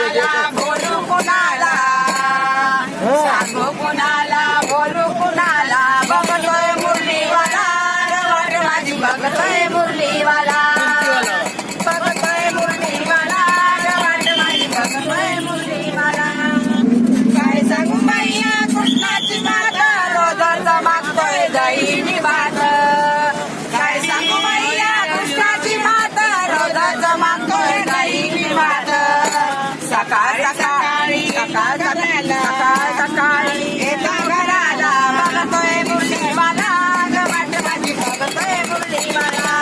कुणाला बोलू कुणाला सांगू कुणाला बोलू कुणाला बघतोय मुरलीवाला वाट माझी बघतोय मुरलीवाला बघतोय मुरलीवाला वाट माझी बघतोय मुरलीवाला काय सांगू मैया कृष्णाची मात रोजच मागतोय दहीनी भात काय सांगू मैया कृष्णाची मात रोजच मागतोय दहीनी भात सकाळ सकाळी सकाळ सकाळी येतो घराला बघतोय मुरलीवाला वाट माझी बघतोय मुरलीवाला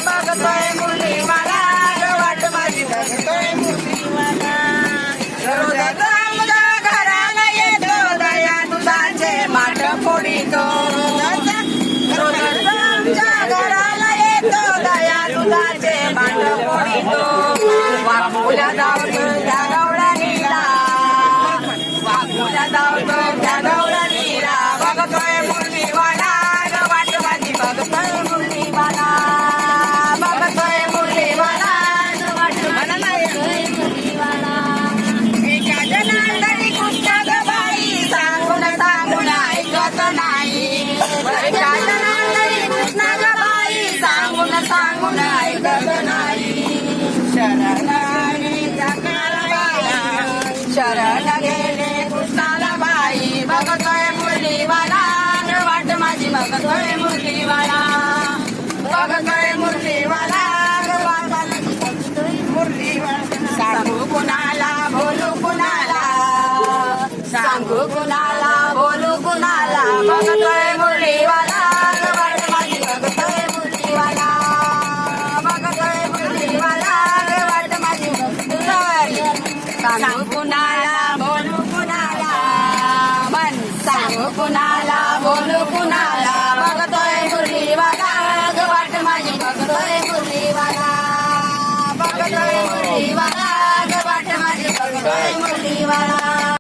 बघतोय मुरलीवाला वाट माझी बघतोय मुरलीवाला रोजच आमच्या घराला येतो दया दुधाचे माठ फोडितो रोजच आमच्या घराला येतो दया दुधाचे माठ फोडितो वाकुल्या धावतो त्या गवळणीला वाकुल्या धावतो त्या गवळणीला बघतोय मुरलीवाला वाट माझी बघतोय मुरलीवाला बघतोय मुरलीवाला वाट बघतोय मुरलीवाला एका जनार्दनी कृष्ण बाई सांगून सांगून ऐकत नाही एका जनार्दनी कृष्ण बाई सांगून सांगून ऐकत नाही शरण शरण गेले कृष्णाला बाई बघतोय मुरलीवाला वाट माझी बघतोय मुरलीवाला बघतोय मुरलीवाला वाट मुरलीवाला सांगू कुणाला बोलू कुणाला सांगू कुणाला बोलू कुणाला बघतोय मुरलीवाला वाट माझी बघतोय मुरलीवाला बघतोय मुरलीवाला वाट माझी बघतोय सांगू कुणाला बोलू कुणाला मन सांगू कुणाला बोलू कुणाला